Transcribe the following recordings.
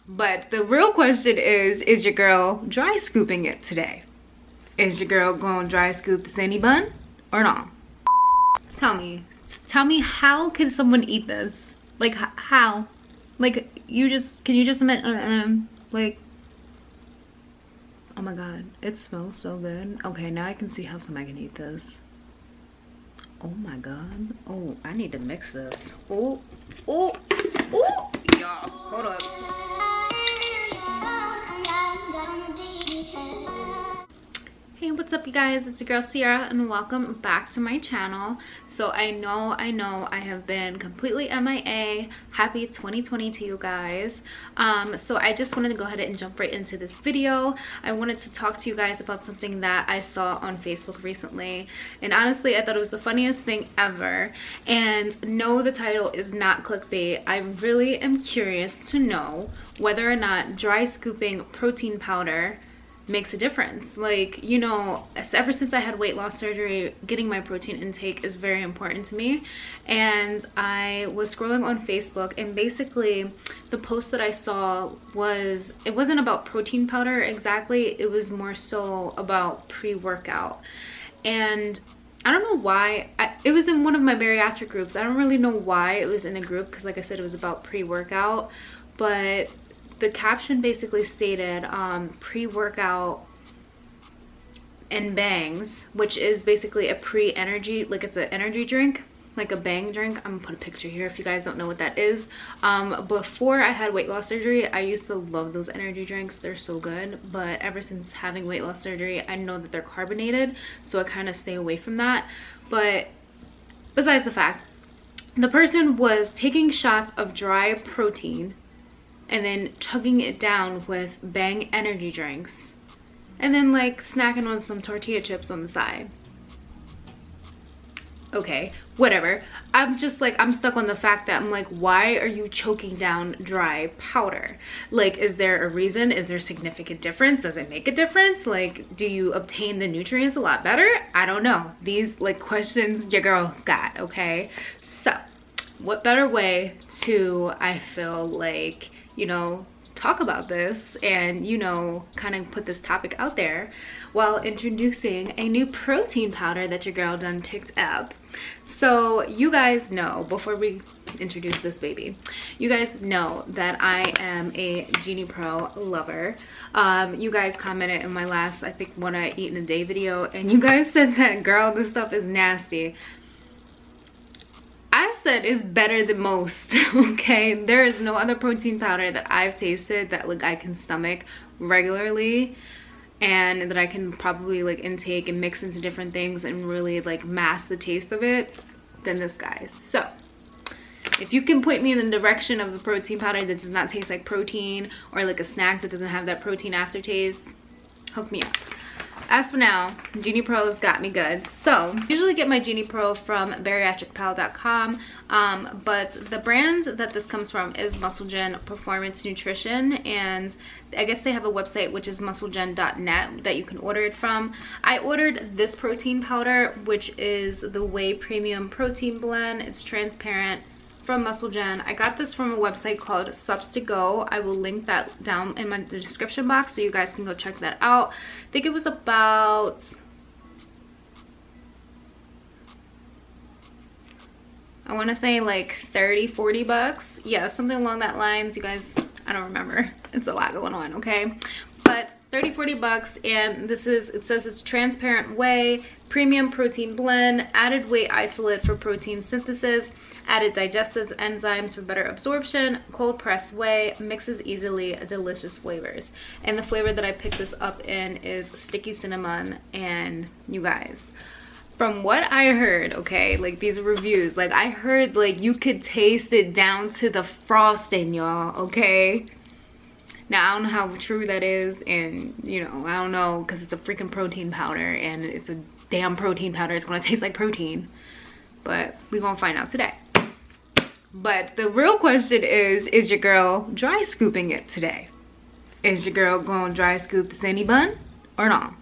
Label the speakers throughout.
Speaker 1: But the real question is your girl dry scooping it today? Is your girl going dry scoop the sandy bun or not? Tell me how can someone eat this? Like how? Like can you just imagine, like, oh my god, it smells so good. Okay, now I can see how somebody can eat this. Oh my god. Oh, I need to mix this. Oh, oh, oh, y'all, hold up. Hey, what's up you guys? It's your girl Sierra and welcome back to my channel. So I know I have been completely MIA. Happy 2020 to you guys. So I just wanted to go ahead and jump right into this video. I wanted to talk to you guys about something that I saw on Facebook recently, and honestly I thought it was the funniest thing ever. And no, the title is not clickbait. I really am curious to know whether or not dry scooping protein powder makes a difference. Like, you know, ever since I had weight loss surgery, getting my protein intake is very important to me. And I was scrolling on Facebook, and basically the post that I saw it wasn't about protein powder exactly, it was more so about pre-workout. And I don't know why, it was in one of my bariatric groups. I don't really know why it was in a group, because like I said, it was about pre-workout, but the caption basically stated pre-workout and bangs, which is basically a pre-energy, like it's an energy drink, like a bang drink. I'm gonna put a picture here if you guys don't know what that is. Before I had weight loss surgery, I used to love those energy drinks. They're so good, but ever since having weight loss surgery, I know that they're carbonated, so I kind of stay away from that. But besides the fact, the person was taking shots of dry protein and then chugging it down with Bang energy drinks, and then like snacking on some tortilla chips on the side. Okay, whatever. I'm just like, I'm stuck on the fact that I'm like, why are you choking down dry powder? Like, is there a reason? Is there a significant difference? Does it make a difference? Like, do you obtain the nutrients a lot better? I don't know. These like questions your girl's got, okay? So what better way to, I feel like, you know, talk about this and, you know, kind of put this topic out there while introducing a new protein powder that your girl done picked up. So you guys know, before we introduce this baby, you guys know that I am a Genie Pro lover. You guys commented in my last, I think, What I Eat in a Day video, and you guys said that, girl, this stuff is nasty. I said it's better than most, okay? There is no other protein powder that I've tasted that like I can stomach regularly and that I can probably like intake and mix into different things and really like mask the taste of it than this, guys. So if you can point me in the direction of the protein powder that does not taste like protein, or like a snack that doesn't have that protein aftertaste, hook me up. As for now, Genie Pro's got me good. So usually get my Genie Pro from bariatricpal.com, but the brand that this comes from is MuscleGen Performance Nutrition, and I guess they have a website which is musclegen.net that you can order it from. I ordered this protein powder, which is the Whey Premium Protein Blend. It's transparent, from MuscleGen. I got this from a website called Subs2Go. I will link that down in the description box so you guys can go check that out. I think it was about, I want to say like 30-40 bucks. Yeah, something along that lines. You guys, I don't remember. It's a lot going on, okay? But 30-40 bucks, and this is, it says it's transparent whey, premium protein blend, added whey isolate for protein synthesis, added digestive enzymes for better absorption, cold pressed whey, mixes easily, delicious flavors. And the flavor that I picked this up in is sticky cinnamon. And you guys, from what I heard, okay, like these reviews, like I heard like you could taste it down to the frosting, y'all, okay? Now, I don't know how true that is, and, you know, I don't know, because it's a freaking protein powder, and it's a damn protein powder. It's going to taste like protein, but we're going to find out today. But the real question is your girl dry scooping it today? Is your girl going to dry scoop the sandy bun or not?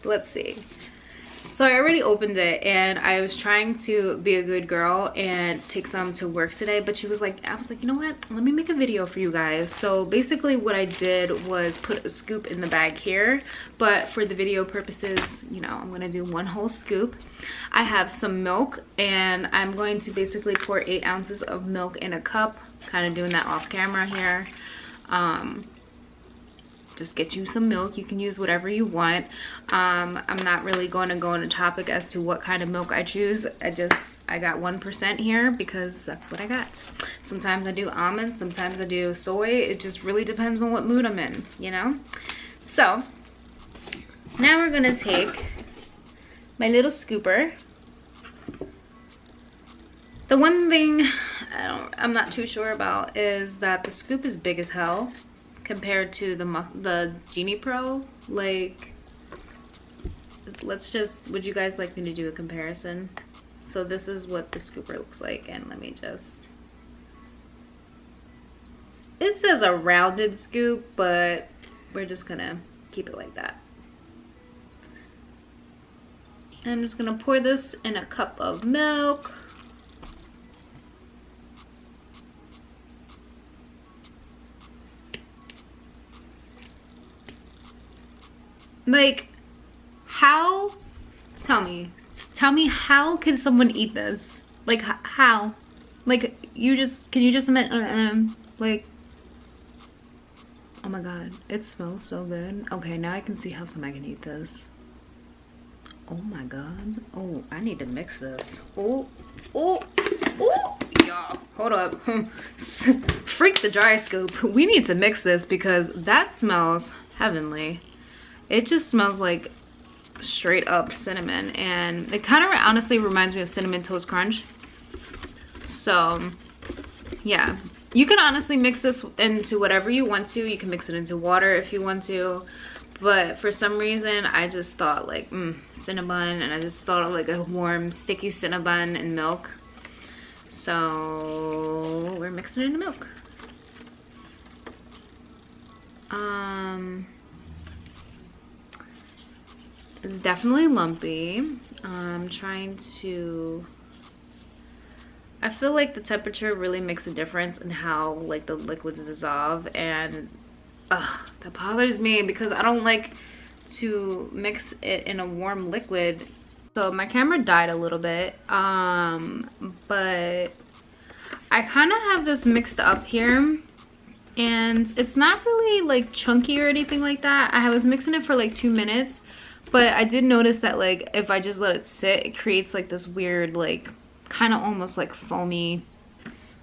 Speaker 1: Let's see. So I already opened it and I was trying to be a good girl and take some to work today, but I was like, you know what? Let me make a video for you guys. So basically what I did was put a scoop in the bag here, but for the video purposes, you know, I'm gonna do one whole scoop. I have some milk and I'm going to basically pour 8 ounces of milk in a cup, kind of doing that off camera here. Just get you some milk. You can use whatever you want. I'm not really going to go on a topic as to what kind of milk I choose. I got 1% here because that's what I got. Sometimes I do almonds, sometimes I do soy. It just really depends on what mood I'm in, you know? So now we're gonna take my little scooper. The one thing I'm not too sure about is that the scoop is big as hell compared to the Genie Pro. Like, would you guys like me to do a comparison? So this is what the scooper looks like, and let me just, it says a rounded scoop, but we're just gonna keep it like that. I'm just gonna pour this in a cup of milk. Like, how, tell me how can someone eat this? Like, how? Like, can you just imagine, like, oh my god, it smells so good. Okay, now I can see how someone can eat this. Oh my god. Oh, I need to mix this. Oh, yeah, hold up. Freak the dry scoop. We need to mix this because that smells heavenly. It just smells like straight up cinnamon, and it kind of honestly reminds me of Cinnamon Toast Crunch. So yeah, you can honestly mix this into whatever you want to. You can mix it into water if you want to, but for some reason I just thought like cinnamon, and I just thought of like a warm sticky cinnamon and milk. So we're mixing it in the milk. It's definitely lumpy. I'm trying to, I feel like the temperature really makes a difference in how like the liquids dissolve, and that bothers me because I don't like to mix it in a warm liquid. So my camera died a little bit, but I kind of have this mixed up here, and it's not really like chunky or anything like that. I was mixing it for like 2 minutes, but I did notice that like if I just let it sit, it creates like this weird, like kind of almost like foamy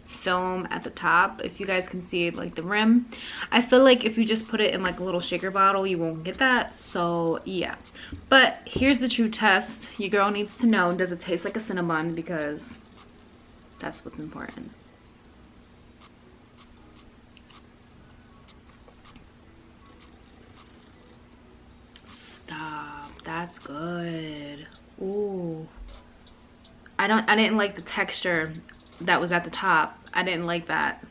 Speaker 1: film at the top. If you guys can see it, like the rim, I feel like if you just put it in like a little shaker bottle, you won't get that. So yeah, but here's the true test. Your girl needs to know, does it taste like a Cinnabon? Because that's what's important. Stop, that's good. Ooh, I didn't like the texture that was at the top. I didn't like that,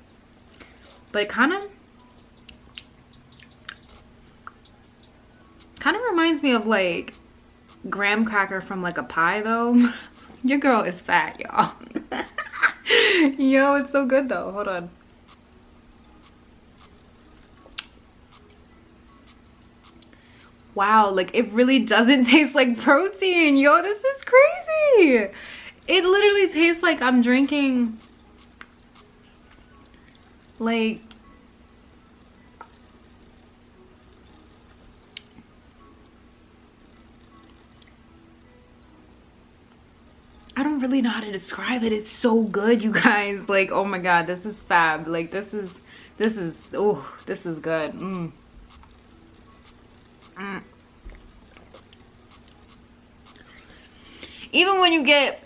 Speaker 1: but it kind of reminds me of like graham cracker from like a pie though. Your girl is fat, y'all. Yo, it's so good though. Hold on. Wow, like it really doesn't taste like protein. Yo, this is crazy. It literally tastes like I'm drinking like I don't really know how to describe it. It's so good, you guys. Like, oh my god, this is fab. Like this is oh, this is good. Even when you get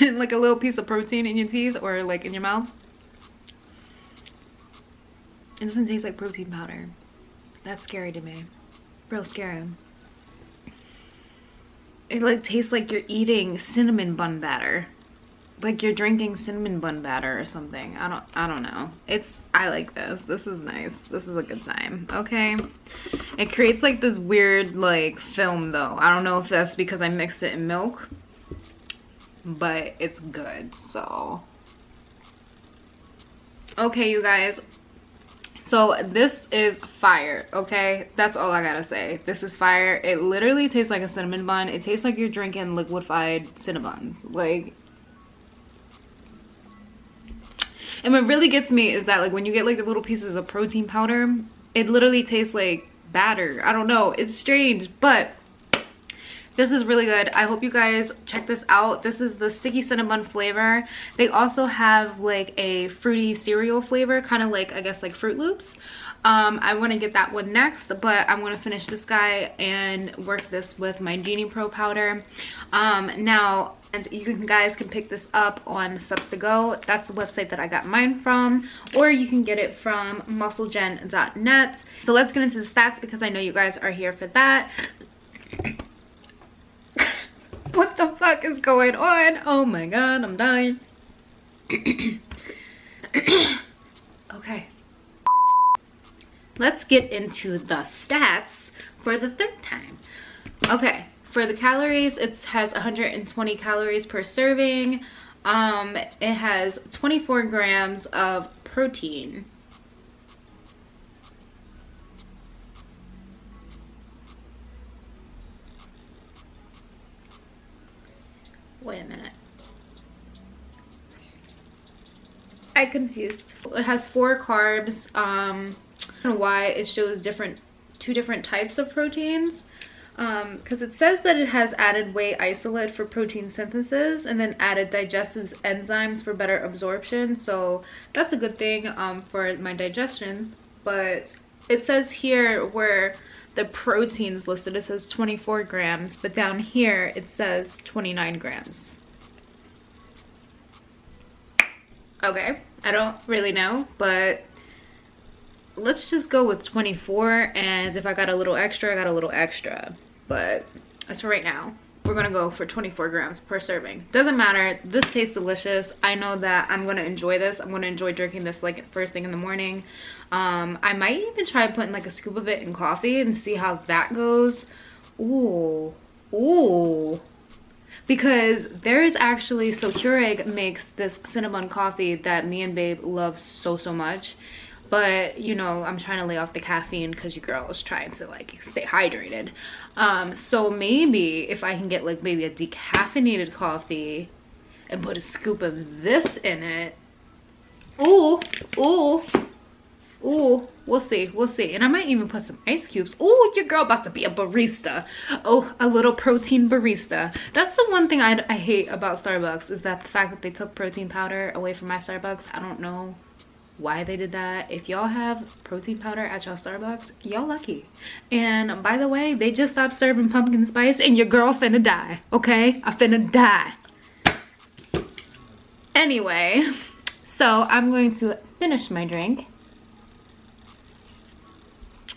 Speaker 1: like a little piece of protein in your teeth or like in your mouth, it doesn't taste like protein powder. That's scary to me. Real scary. It like tastes like you're eating cinnamon bun batter. like you're drinking cinnamon bun batter or something. I don't know. I like this. This is nice. This is a good time. Okay. It creates like this weird like film though. I don't know if that's because I mixed it in milk, but it's good. So okay, you guys. So this is fire, okay? That's all I gotta say. This is fire. It literally tastes like a cinnamon bun. It tastes like you're drinking liquefied cinnamon. Like, and what really gets me is that like when you get like the little pieces of protein powder, it literally tastes like batter. I don't know, it's strange, but this is really good. I hope you guys check this out. This is the sticky cinnamon flavor. They also have like a fruity cereal flavor, kind of like, I guess, like Fruit Loops. I want to get that one next, but I'm going to finish this guy and work this with my Genie Pro powder. Now, and you guys can pick this up on Subs to Go. That's the website that I got mine from, or you can get it from musclegen.net. So let's get into the stats because I know you guys are here for that. What the fuck is going on? Oh my god, I'm dying. Okay. Let's get into the stats for the third time. Okay, for the calories, it has 120 calories per serving. It has 24 grams of protein. Wait a minute. I confused. It has 4 carbs. I don't know why it shows two different types of proteins. Because it says that it has added whey isolate for protein synthesis and then added digestive enzymes for better absorption. So that's a good thing for my digestion. But it says here where the proteins listed, it says 24 grams, but down here it says 29 grams. Okay, I don't really know, but let's just go with 24, and if I got a little extra, I got a little extra. But as for right now, we're gonna go for 24 grams per serving. Doesn't matter, this tastes delicious. I know that I'm gonna enjoy this. I'm gonna enjoy drinking this like first thing in the morning. I might even try putting like a scoop of it in coffee and see how that goes. Ooh, ooh. Because there is actually, so Keurig makes this cinnamon coffee that me and Babe love so much. But you know, I'm trying to lay off the caffeine because your girl is trying to like stay hydrated. So maybe if I can get like maybe a decaffeinated coffee and put a scoop of this in it. Ooh, ooh, ooh, we'll see. And I might even put some ice cubes. Ooh, your girl about to be a barista. Oh, a little protein barista. That's the one thing I hate about Starbucks, is that the fact that they took protein powder away from my Starbucks. I don't know why they did that. If y'all have protein powder at y'all Starbucks, y'all lucky. And by the way, they just stopped serving pumpkin spice and your girl finna die, okay? I finna die. Anyway, so I'm going to finish my drink.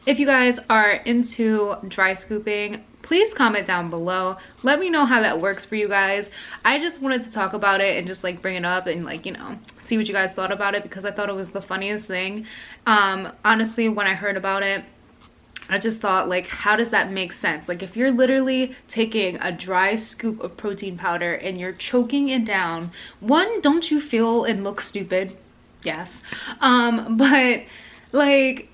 Speaker 1: If you guys are into dry scooping, please comment down below. Let me know how that works for you guys. I just wanted to talk about it and just like bring it up and like, you know, see what you guys thought about it, because I thought it was the funniest thing. Honestly, when I heard about it, I just thought, like, how does that make sense? Like, if you're literally taking a dry scoop of protein powder and you're choking it down, one, don't you feel and look stupid? Yes. But like,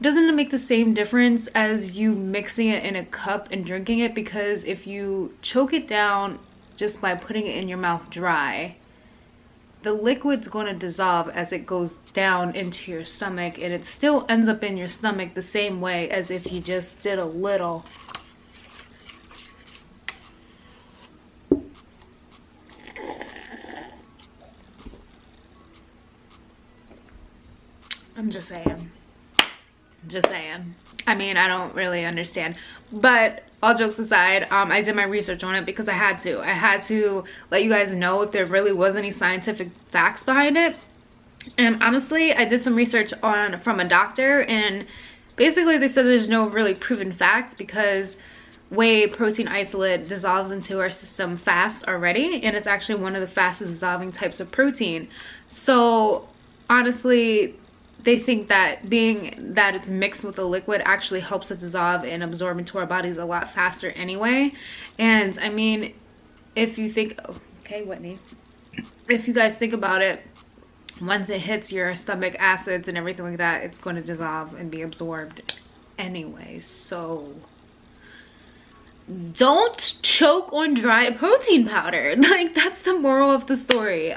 Speaker 1: doesn't it make the same difference as you mixing it in a cup and drinking it? Because if you choke it down just by putting it in your mouth dry, the liquid's going to dissolve as it goes down into your stomach, and it still ends up in your stomach the same way as if you just did a little. I'm just saying. Just saying. I mean, I don't really understand, but all jokes aside, I did my research on it because I had to let you guys know if there really was any scientific facts behind it. And honestly, I did some research from a doctor, and basically they said there's no really proven facts, because whey protein isolate dissolves into our system fast already, and it's actually one of the fastest dissolving types of protein. So honestly, they think that being that it's mixed with a liquid actually helps it dissolve and absorb into our bodies a lot faster anyway. And I mean, if you think, oh, okay, Whitney, if you guys think about it, once it hits your stomach acids and everything like that, it's going to dissolve and be absorbed anyway. So don't choke on dry protein powder. Like, that's the moral of the story.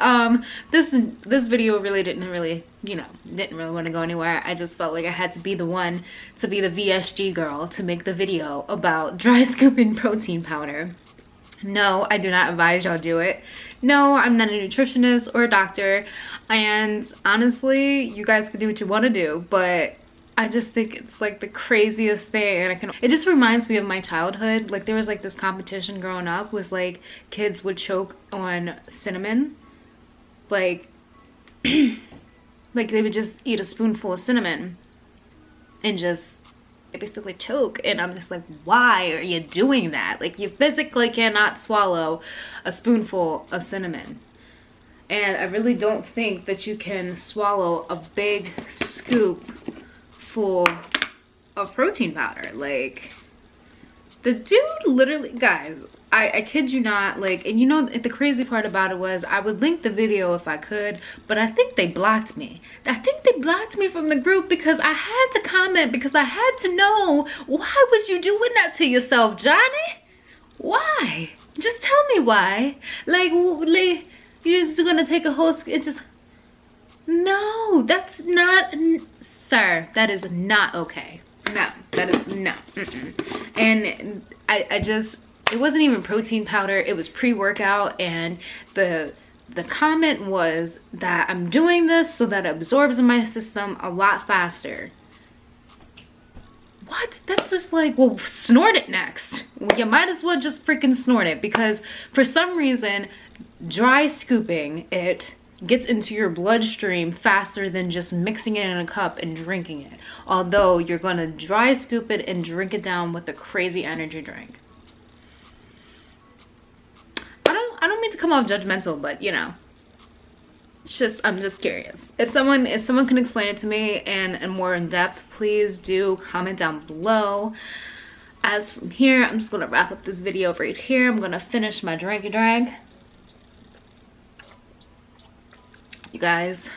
Speaker 1: This video really didn't really want to go anywhere. I just felt like I had to be the one to be the VSG girl to make the video about dry scooping protein powder. No, I do not advise y'all do it. No, I'm not a nutritionist or a doctor, and honestly, you guys can do what you want to do, but I just think it's like the craziest thing. And it just reminds me of my childhood. Like, there was like this competition growing up, was like kids would choke on cinnamon, like like they would just eat a spoonful of cinnamon and just basically choke. And I'm just like, why are you doing that? Like, you physically cannot swallow a spoonful of cinnamon, and I really don't think that you can swallow a big scoop full of protein powder. Like, the dude literally, guys, I kid you not, like, and you know, the crazy part about it was, I would link the video if I could, but I think they blocked me. I think they blocked me from the group because I had to comment, because I had to know, why was you doing that to yourself, Johnny? Why? Just tell me why. Like you're just gonna take a whole, it just, no, that's not, sir, that is not okay. No, that is no. And I just, it wasn't even protein powder, it was pre-workout, and the comment was that I'm doing this so that it absorbs in my system a lot faster. What? That's just like, well, snort it next. You might as well just freaking snort it, because for some reason, dry scooping it gets into your bloodstream faster than just mixing it in a cup and drinking it. Although you're gonna dry scoop it and drink it down with a crazy energy drink. I don't mean to come off judgmental, but you know, it's just, I'm just curious. If someone can explain it to me and more in depth, please do comment down below. As from here, I'm just gonna wrap up this video right here. I'm gonna finish my drinky drag. You guys,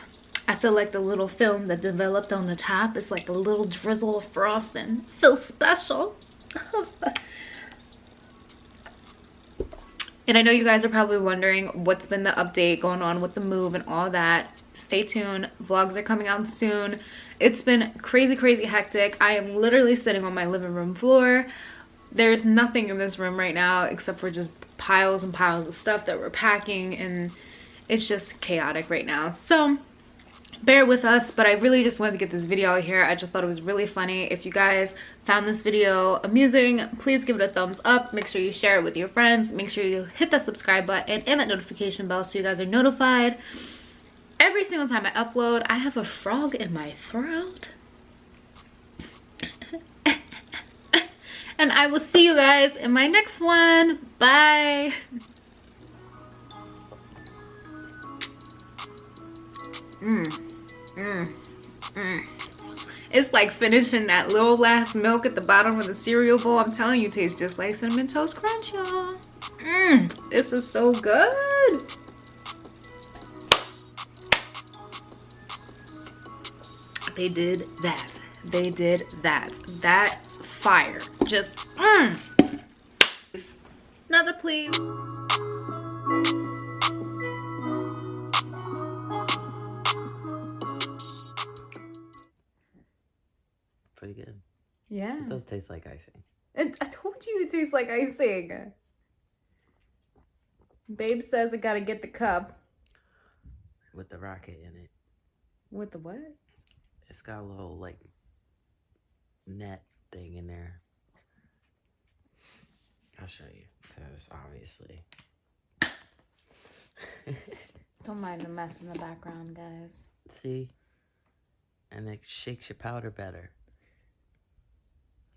Speaker 1: I feel like the little film that developed on the top is like a little drizzle of frosting. Feels special. And I know you guys are probably wondering what's been the update going on with the move and all that. Stay tuned. Vlogs are coming out soon. It's been crazy hectic. I am literally sitting on my living room floor. There's nothing in this room right now except for just piles and piles of stuff that we're packing, and it's just chaotic right now. So bear with us, but I really just wanted to get this video out here. I just thought it was really funny. If you guys found this video amusing, please give it a thumbs up. Make sure you share it with your friends. Make sure you hit that subscribe button and that notification bell so you guys are notified every single time I upload. I have a frog in my throat. And I will see you guys in my next one. Bye. It's like finishing that little last milk at the bottom of the cereal bowl. I'm telling you, it tastes just like Cinnamon Toast Crunch, y'all. This is so good. They did that. They did that. That fire. Just another please.
Speaker 2: Pretty good.
Speaker 1: Yeah.
Speaker 2: It does taste like icing.
Speaker 1: And I told you it tastes like icing. Babe says I gotta get the cup.
Speaker 2: With the rocket in it.
Speaker 1: With the what?
Speaker 2: It's got a little, like, net thing in there. I'll show you, because obviously.
Speaker 1: Don't mind the mess in the background, guys.
Speaker 2: See? And it shakes your powder better.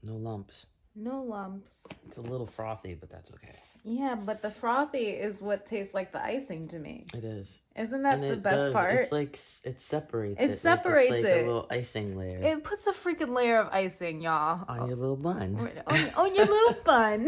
Speaker 2: No lumps.
Speaker 1: No lumps.
Speaker 2: It's a little frothy, but that's okay.
Speaker 1: Yeah, but the frothy is what tastes like the icing to me.
Speaker 2: It is.
Speaker 1: Isn't that
Speaker 2: And
Speaker 1: the
Speaker 2: it
Speaker 1: best
Speaker 2: does.
Speaker 1: part?
Speaker 2: It's like it separates
Speaker 1: It
Speaker 2: it.
Speaker 1: separates
Speaker 2: like it's
Speaker 1: it.
Speaker 2: like a little icing layer.
Speaker 1: It puts a freaking layer of icing, y'all.
Speaker 2: On your little bun.
Speaker 1: On your little bun.